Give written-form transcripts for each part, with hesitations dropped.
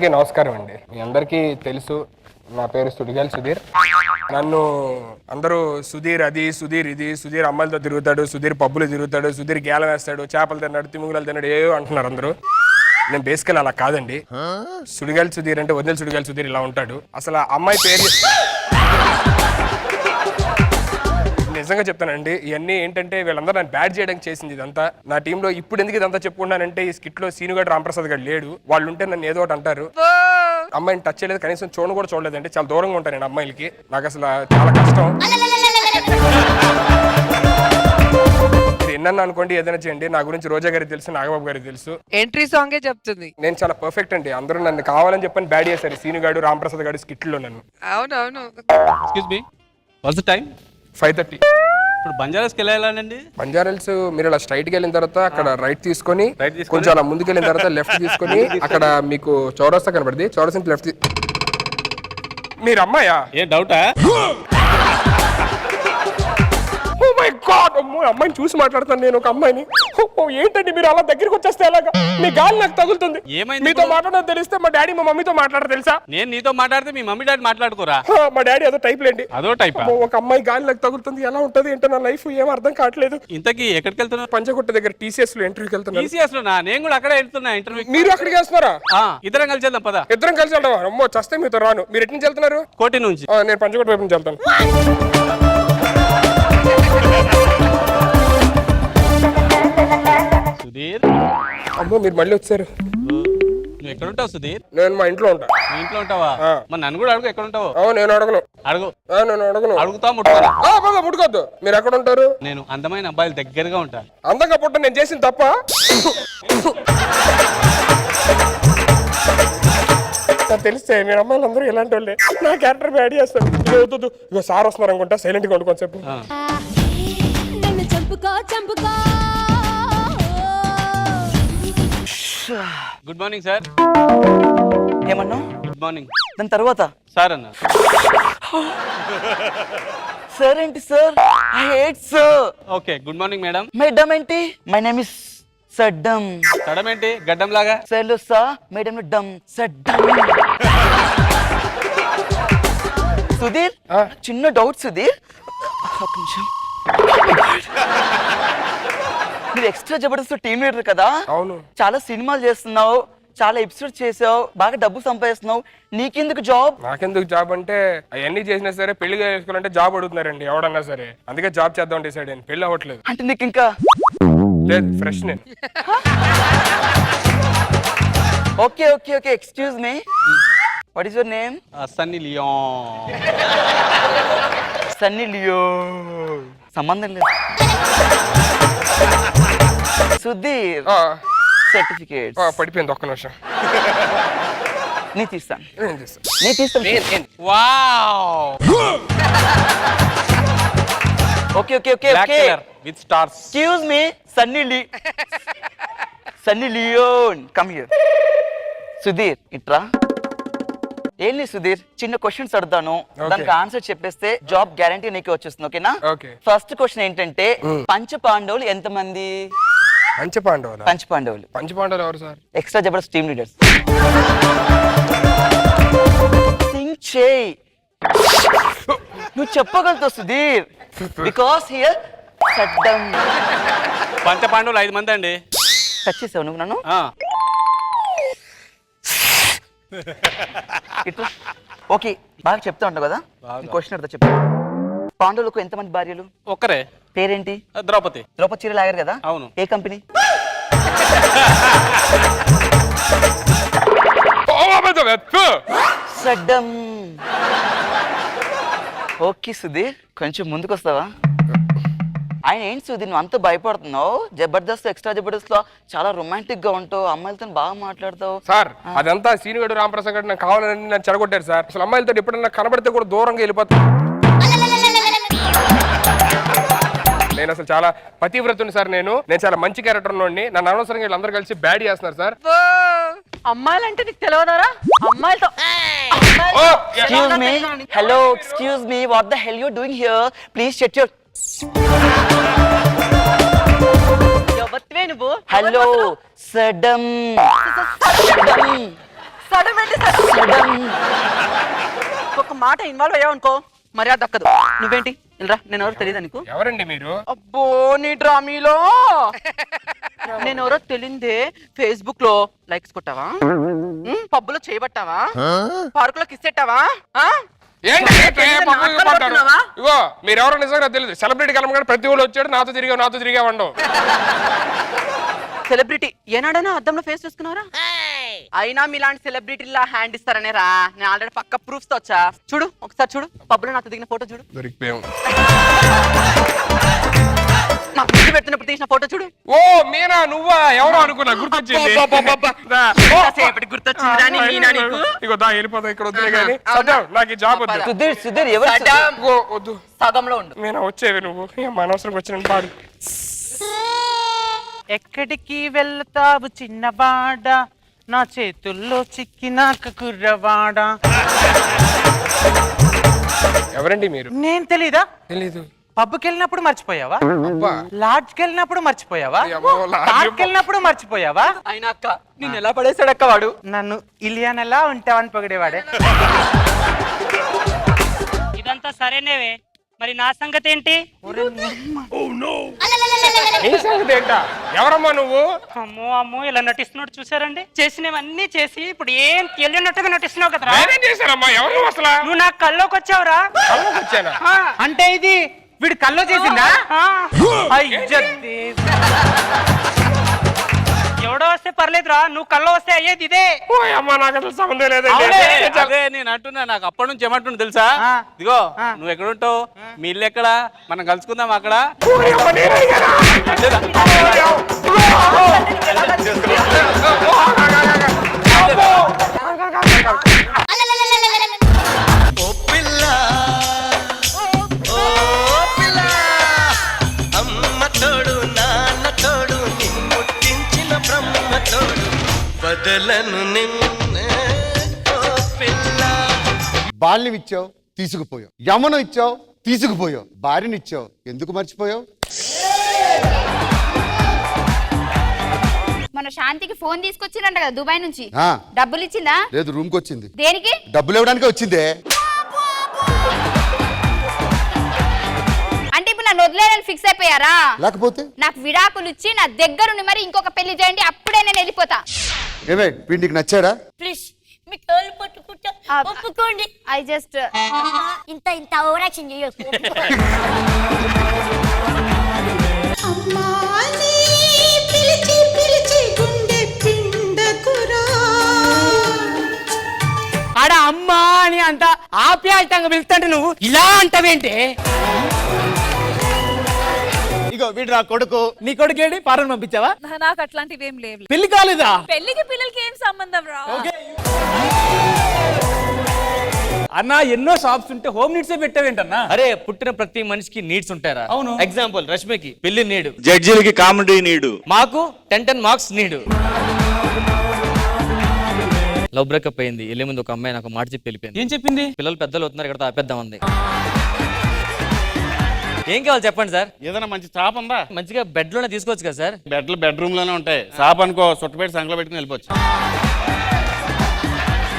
అందరికీ నమస్కారం అండి. మీ అందరికీ తెలుసు నా పేరు సుడిగాలి సుధీర్. నన్ను అందరూ సుధీర్ అది, సుధీర్ ఇది, సుధీర్ అమ్మాయిలతో తిరుగుతాడు, సుధీర్ పబ్బులు తిరుగుతాడు, సుధీర్ గేలం వేస్తాడు, చేపలు తిన్నాడు, తిముగులు తిన్నాడు, ఏవో అంటున్నారు అందరూ. నేను బేసికల్ అలా కాదండి. సుడిగాలి సుధీర్ అంటే వదిలి సుడిగాలి సుధీర్ ఇలా ఉంటాడు. అసలు ఆ అమ్మాయి పేరు నిజంగా చెప్తానండి. ఇవన్నీ ఏంటంటే వీళ్ళందరూ నన్ను బ్యాడ్ చేయడానికి చేసింది ఇదంతా. నా టీంలో ఇప్పుడు ఎందుకు ఇదంతా చెప్పుకున్నానంటే ఈ స్కిట్ లో సీనుగాడు రాంప్రసాద్ గారు లేడు. వాళ్ళు ఉంటే నన్ను ఏదో ఒకటి అంటారు. అమ్మాయిని టచ్ చేయలేదు, కనీసం చూడను కూడా చూడలేదండి. చాలా దూరంగా ఉంటాను నేను అమ్మాయిలకి. నాకు అసలు చాలా కష్టం. ఎన్న అనుకోండి, ఏదైనా చేయండి. నా గురించి రోజా గారికి తెలుసు, నాగబాబు గారికి తెలుసు. ఎంట్రీ సాంగే చెప్తుంది. నేను చాలా పర్ఫెక్ట్ అండి. అందరూ నన్ను కావాలని చెప్పని బ్యాడ్ చేశారు సీనుగాడు రాంప్రసాద్ గారు స్కిట్ లో నన్ను. అవునవును. Excuse me, what's the time? 5:30. ఇప్పుడు బంజారాస్కి వెళ్ళాలండి. బంజారాల్స్ మీరు ఇలా స్ట్రైట్ కి వెళ్ళిన తర్వాత అక్కడ రైట్ తీసుకొని కొంచెం అలా ముందుకు వెళ్ళిన తర్వాత లెఫ్ట్ తీసుకొని అక్కడ మీకు చౌరస్తా కనబడింది. చౌరస్తా లెఫ్ట్ మీరు అమ్మాయా? ఏ డౌటా? ఓ మై గాడ్, అమ్మాయిని చూసి మాట్లాడతాను నేను, ఒక అమ్మాయిని. ఏంటండి మీరు అలా దగ్గరికి వచ్చేస్తే ఎలాగా? మీ గాలి నాకు తగులుతుంది. ఏమైంది? మీతో మాట్లాడడం తెలిస్తే మా డాడీ మా మమ్మీతో మాట్లాడరు తెలుసా? నేను నీతో మాట్లాడితే మీ మమ్మీ డాడీ మాట్లాడుకోరా? మా డాడీ అదో టైప్ లేండి. అదో టైప్. ఒక అమ్మాయి గాలి నాకు తగులుతుంది, ఎలా ఉంటది ఏంటో నా లైఫ్ ఏం అర్థం కావట్లేదు. ఇంతకీ ఎక్కడికి వెళ్తున్నా? పంచగుట్ట దగ్గర టీసీఎస్ లో ఇంటర్వ్యూకి వెళ్తున్నా. టీసీఎస్ లోనా? నేను కూడా అక్కడే వెళ్తున్నా ఇంటర్వ్యూ. మీరు అక్కడికి వెళ్తున్నారా? ఇద్దరం కలిసి వెళ్దాం పద. ఇద్దరం కలిసి వెళ్దాం. అమ్మో చస్తే మీతో రాను. మీరు ఎటు నుంచి వెళ్తున్నారు? కోటి నుంచి. నేను పంచగుట్ట వైపు నుంచి వెళ్తాను. సుధీర్, అమ్మో మీరు మళ్ళీ వచ్చారు. నువ్వు ఎక్కడ ఉంటావు సుధీర్? నేను మా ఇంట్లో ఉంటా. మీ ఇంట్లో ఉంటావా? మరి నన్ను కూడా అడుగు, ఎక్కడ ఉంటావు? నేను అడగను. అడుగు. నేను అడగను. అడుగుతా ముట్టుకోరా? ముట్టుకోద్దు. మీరు ఎక్కడ ఉంటారు? నేను అందమైన అబ్బాయిలు దగ్గరగా ఉంటా. అందంగా పుట్ట నేను చేసిన తప్ప. తెలిస్తే మీరు అమ్మాయిలు అందరూ ఇలాంటి వాళ్ళే. నా క్యారెక్టర్ బ్యాడ్ చేస్తాను. వద్దు, ఇక సార్ వస్తున్నారు అనుకుంటా. సైలెంట్ గా ఉండుకోని చెప్పు. Good morning sir. ఏమన్నా? Good morning. దాని తర్వాత సార్ అన్న. సార్ ఏంటి sir? I hate sir. Okay, good morning madam. Madam ఏంటి? My name is Saddam. Saddam ఏంటి? గడ్డం లాగా. సార్లు సా మేడం డమ్ సడ్డం. సుధీర్, చిన్న డౌట్ సుధీర్. ఒక నిమిషం. మీరు ఎక్స్ట్రా జబర్దస్త్ టీమ్ లీడర్ కదా? అవును. చాలా సినిమాలు చేస్తున్నావు, చాలా ఎపిసోడ్ చేసావు, బాగా డబ్బు సంపాదిస్తున్నావు. నీకెందుకు జాబ్? నాకెందుకు జాబ్ అంటే అవన్నీ చేసినా సరే పెళ్లి చేసుకోవాలంటే జాబ్ అడుగుతున్నారండి ఎవడన్నా సరే. అందుకే జాబ్ చేద్దాం డిసైడ్ అయ్యాను. పెళ్లి అవ్వట్లేదు. అంటే నీకు ఇంకా లేదు, ఫ్రెష్ నేను. Okay okay okay, excuse me, what is your name? Sunny Leone. Sunny Leo. సంబంధం లేదు. సుధీర్, సర్టిఫికేట్ పడిపోయింది. ఒక్క నిమిషం. నీ తీస్తాను. నేను చేస్తాను. నీ తీస్తాను. Wow. Okay okay okay black okay. Colour with stars. Excuse me, Sunny Leone, come here. Sudheer ఇట్రా. ఏంటి సుధీర్, చిన్న క్వశ్చన్స్ అడుగుతాను, దానికి ఆన్సర్ చెప్పేస్తే జాబ్ గ్యారంటీ నీకు వచ్చేస్తుంది. ఓకేనా? ఫస్ట్ క్వశ్చన్ ఏంటంటే పంచ పాండవులు ఎంతమంది? పంచపాండవులు. పంచపాండవులు. పంచపాండవులు ఎవరు sir? Extra Jabardasth team leaders. Think చేయి. నువ్వు చెప్పగలుగుతావు సుధీర్, బికాస్ హియర్ సడ్డం. పంచ పాండవులు 5 మంది అండి. టచ్ చేసావు నువ్వు నన్ను. ఇట్లా ఓకే, బాగా చెప్తా ఉంటావు కదా. క్వశ్చన్ అర్థం చెప్పు. పాండవులకు ఎంతమంది భార్యలు? ఒక్కరే. పేరేంటి? ద్రౌపది. ద్రౌపది చీర లాగారు కదా? అవును. ఏ కంపెనీ? సడ్డం. ఓకే సుధీర్, కొంచెం ముందుకు వస్తావా? ఆయన ఏంటి సుధీర్ నువ్వు అంత భయపడుతున్నావు? జబర్దస్త్, ఎక్స్ట్రా జబర్దస్త్ లో చాలా రొమాంటిక్ గా ఉంటావు, అమ్మాయిలతో బాగా మాట్లాడతావు. సార్ అదంతా సీనుగాడు రాంప్రసాద్ గారు నాకు కావాలని నన్ను చెడగొట్టారు సార్. అసలు అమ్మాయిలతో ఎప్పుడన్నా కనబడితే కూడా దూరంగా వెళ్ళిపోతాను. నేను అసలు చాలా పతివ్రతుని సార్. నేను చాలా మంచి క్యారెక్టర్ ఉన్నోడిని. నన్ను అనవసరంగా వీళ్ళందరూ కలిసి బ్యాడ్ చేస్తున్నారు సార్. అమ్మాయిలంటే నీకు తెలియదారా? అమ్మాయిలతో excuse me, hello excuse me, what the hell you doing here? Please shut your. ఎవరివే నువ్వు? హలో సడమ్. మేడం ఏంటి సార్? ఒక మాట ఇన్వాల్వ్ అయ్యావు అనుకో మర్యాద దక్కదు. నువ్వేంటి ఇలా నేను ఎవరో తెలియదా నీకు? ఎవరండి మీరు? అబ్బో నీ డ్రామీలో నేను ఎవరో తెలిందే. ఫేస్బుక్ లో లైక్స్ కొట్టావా? పబ్బులో చేయబట్టావా? పార్క్ లో కిస్ పెట్టావా? ఏంటి ఇగో మీరెవరో నిజంగా తెలియదు. సెలబ్రిటీ కలమగానే ప్రతి ఊళ్ళో వచ్చాడు, నాతో తిరిగా వండవు. సెలబ్రిటీ ఏనాడైనా అద్దంలో ఫేస్ చూసుకున్నారా? అయినా మీలాంటి సెలబ్రిటీలా హ్యాండ్ ఇస్తారనే రా. నేను ఆల్రెడీ పక్క ప్రూఫ్స్ తో వచ్చా. చూడు ఒకసారి చూడు, పబ్బులో నాతో దిగిన ఫోటో చూడు. దొరికిపోయాం. నాకు ముద్దు పెడుతున్నప్పుడు తీసిన ఫోటో చూడు. ఓ మీనా నువ్వా? ఎవరో అనుకున్నా, గుర్తొచ్చింది. గుర్తొచ్చిందిరా నీ మీనా నీకు? ఇగో దా వెళ్ళిపోతా, ఇక్కడ వద్దులే కానీ నాకు ఈ జాబ్ వద్దు. సుధీర్ ఎవరు? ఇగో వద్దు, సగంలో ఉండు. మీనా వచ్చేవి నువ్వు అనవసరం వచ్చిన పాడు. ఎక్కడికి వెళ్తావు చిన్నవాడ, నా చేతుల్లో చిక్కినాక కుర్రవాడ. ఎవరండి మీరు? నేను తెలీదా? తెలీదు. పబ్కి వెళ్ళినప్పుడు మర్చిపోయావా? అబ్బా. లాడ్జ్కి వెళ్ళినప్పుడు మర్చిపోయావా? అమ్మో, లాడ్జ్ పార్క్ వెళ్ళినప్పుడు మర్చిపోయావా? అయినా అక్క నేను ఎలా పడేసాడక్క వాడు? నన్ను ఇలియానలా ఉంటావని పొగిడేవాడే. ఇదంతా సరేనేవే, మరి నా సంగతి ఏంటి? నీ సంగతి ఏంటా? ఎవరమ్మా నువ్వు? అమ్మో అమ్మో ఇలా నటిస్తున్నాడు చూసారండి. చేసినవన్నీ చేసి ఇప్పుడు ఏం తెలియనట్టుగా నటిస్తున్నావు కదరా. నేనేం చేశానమ్మా? ఎవరు అసలు? నువ్వు నా కల్లోకి వచ్చావురా. కళ్ళకి వచ్చానా? ఆ, అంటే ఇది వీడు కల్లో చేసిందా? ఆ. అయ్యద్ది. ఎవడో వస్తే పర్లేదురా, నువ్వు కల్లో వస్తే అయ్యేది ఇదే. ఓ అమ్మా, నాకు అసలు సంబంధం లేదండి. అవునే. అదే నేను అంటున్నా, నాకు అప్పటి నుంచి ఏమంటున్నా తెలుసా? ఆ. ఇదిగో ఆ. నువ్వు ఎక్కడుంటావు, మీ ఇల్లు ఎక్కడ, మనం కలుసుకుందాం అక్కడ. ఓ అమ్మ, నేనే కదా. అంతేదా? బాల్యం ఇచ్చావు తీసుకుపోయావు, యమనం ఇచ్చావు తీసుకుపోయావు, భార్యనిచ్చావు ఎందుకు మర్చిపోయావు? మన శాంతికి ఫోన్ తీసుకొచ్చిందంట కదా దుబాయ్ నుంచి. ఆ, డబ్బులు ఇచ్చిందా? లేదు రూమ్కి వచ్చింది. దేనికి? డబ్బులు ఇవ్వడానికే వచ్చిందే. అంటే ఇప్పుడు నన్ను వదిలేనని ఫిక్స్ అయిపోయారా? లేకపోతే నాకు విడాకులు ఇచ్చి నా దగ్గరుండి మరి ఇంకొక పెళ్లి చేయండి, అప్పుడే నేను వెళ్ళిపోతా. ఏమే వీడికి నచ్చాడా? ప్లీజ్ మీ కాళ్ళు పట్టుకుంటా ఒప్పుకోండి. ఐ జస్ట్ ఇంత ఇంత ఓవరాక్షన్ చేయకు. ఆడ అమ్మా అని అంత ఆప్యాయంగా పిలుస్తుంటే నువ్వు ఇలా అంటావేంటి? ఇగో వీడు నా కొడుకు. నీ కొడుకేడి పారను పంపించావా? నాకు అట్లాంటివి ఏం లేవు. పెళ్లి కాలేదా? పెళ్లికి పిల్లలకి ఏం సంబంధం రా? అన్నా ఎన్నో షాప్స్ ఉంటే హోమ్ నీడ్సే పెట్టావేంటన్నా? అరే పుట్టిన ప్రతి మనిషికి నీడ్స్ ఉంటారా? అవును. ఎగ్జాంపుల్ రష్మికి పెళ్లి నీడు, జడ్జిలకి కామెడీ నీడు, మాకు 10 మార్క్స్ నీడు. లవ్ బ్రేకప్ అయింది, వెళ్ళే ముందు ఒక అమ్మాయి నాకు మాట చెప్పి వెళ్ళిపోయింది. ఏం చెప్పింది? పిల్లలు పెద్దలు అవుతున్నారు, ఇక్కడ ఆపేద్దాం అంది. ఏం కావాలి చెప్పండి సార్? ఏదైనా మంచి స్టాప్ ఉందా? మంచిగా బెడ్ లోనే తీసుకోవచ్చు కదా సార్? బెడ్రూమ్ లోనే ఉంటాయి. షాప్ అనుకో, సుట్టపెట్టి సంకలో పెట్టుకుని వెళ్ళిపోవచ్చు.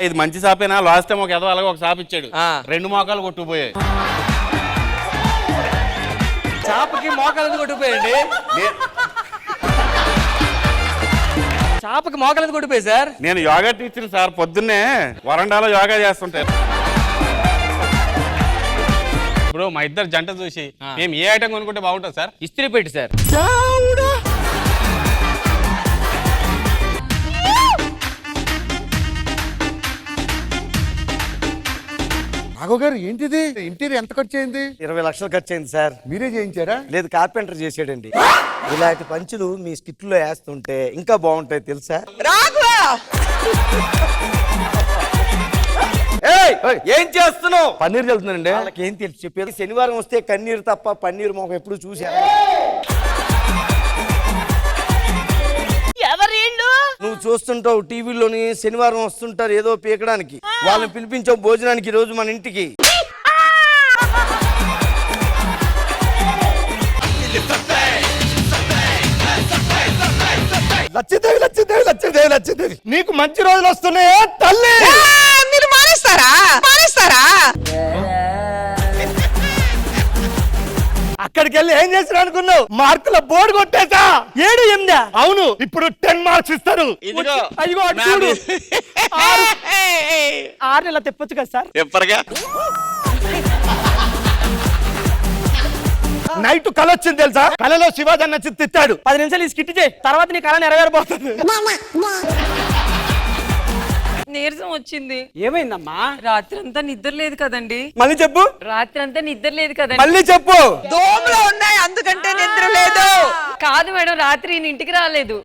ఇది మంచి షాపేనా? లాస్ట్ టైం ఒక ఏదో అలాగే ఒక షాప్ ఇచ్చాడు, 2 మోకాలు కొట్టుకుపోయాయి. చాపకి మోకాలు కొట్టుకుపోయండి. చాపకి మోకాలు కొట్టుకుపోయి సార్. నేను యోగా టీచర్ సార్, పొద్దున్నే వరండాలో యోగా చేస్తుంటారు. ఇప్పుడు మా ఇద్దరు జంట చూసి మేము ఏ ఐటమ్ కొనుక్కుంటే బాగుంటుంది సార్? ఇస్త్రీ పెట్టి సార్. రాఘవ్ గారు ఏంటిది? ఇంటీరియర్ ఎంత ఖర్చు అయింది? 20 లక్షలు ఖర్చు అయింది సార్. మీరే చేయించారా? లేదు కార్పెంటర్ చేసాడండి. ఇలాంటి పంచులు మీ స్కిట్లో వేస్తుంటే ఇంకా బాగుంటాయి తెలుసా? ఏం చేస్తున్నావు? పన్నీర్ చల్లుతున్నానండి. వాళ్ళకి ఏం తెలుసు చెప్పేది? శనివారం వస్తే కన్నీరు తప్ప పన్నీర్ మొహం ఎప్పుడు చూసా? ఎవరేండు? నువ్వు చూస్తుంటావు టీవీలోని, శనివారం వస్తుంటారు ఏదో పీకడానికి. వాళ్ళని పిలిపించావు భోజనానికి ఈ రోజు మన ఇంటికి. లచ్చిదేవి లచ్చిదేవి లచ్చిదేవి లచ్చిదేవి నీకు మంచి రోజులు వస్తున్నాయే తల్లి. మీరు మానేస్తారా అక్కడికి వెళ్ళి ఏం చేసిన అనుకున్నావు? మార్కుల బోర్డు కొట్టేసా. 7, 8. అవును, ఇప్పుడు 10 మార్క్స్ ఇస్తారు. ఇదిగో అయ్యో అటు మ్యామ్ చూడు. ఇది. 6 నెలల తెప్పొచ్చు కదా సార్. ఎప్పటిగా నైట్ కళ వచ్చింది తెలుసా? కళలో శివాజీ నచ్చి తిట్టాడు. 10 నిమిషాలు ఈ స్కిట్ చేయి, తర్వాత నీ కళ నెరవేరబోతుంది. నీరసం వచ్చింది. ఏమైందమ్మా? రాత్రి అంతా నిద్ర లేదు కదండి. మళ్ళీ చెప్పు. రాత్రి అంతా నిద్ర లేదు కదండి. మళ్ళీ చెప్పు. దోమలు ఉన్నాయి అందుకంటే నిద్ర లేదు. కాదు మేడం, రాత్రి ఈయన ఇంటికి రాలేదు.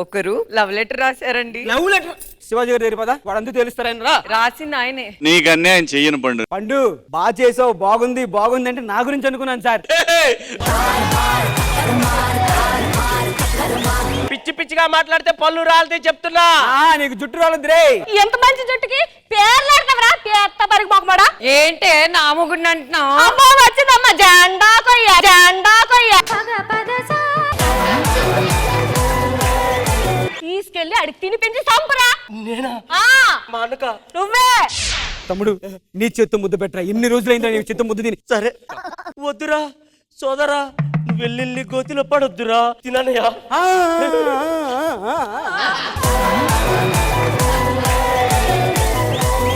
ఒకరు లవ్ లెటర్ రాశారండి. లవ్ లెటర్ శివాజీ గారి దగ్గర పదా, వాడంతా తెలుస్తారని రా. రాసింది ఆయనే. నీకు అన్యాయం చెయ్యను పండు. పండు బాగా చేసావు, బాగుంది బాగుంది అంటే నా గురించి అనుకున్నాను సార్. పిచ్చి పిచ్చిగా మాట్లాడితే పళ్ళు రాలితే చెప్తున్నా. నీకు జుట్టు రాలేదు రే. ఎంత మంచి జుట్టుకి పేర్లాడతావరా పేత్త పరికి మొక్కమాడా ఏంటే నా మొగుడిని అంటున్నావు? అమ్మా వచ్చిందమ్మా జెండా కొయ్య తీసుకెళ్ళి అడిగి తినిపించి సంపురా. నేనా? ఆ, మా అన్నక నువ్వే. తమ్ముడు నీ చేత్తో ముద్దు పెట్టరా. ఎన్ని రోజులైందా నీ చేత్తో ముద్దు తిని. సరే వద్దురా సోదరా, నువ్వు వెళ్ళి గోతిలో పడొద్దురా. తిననయ్యా.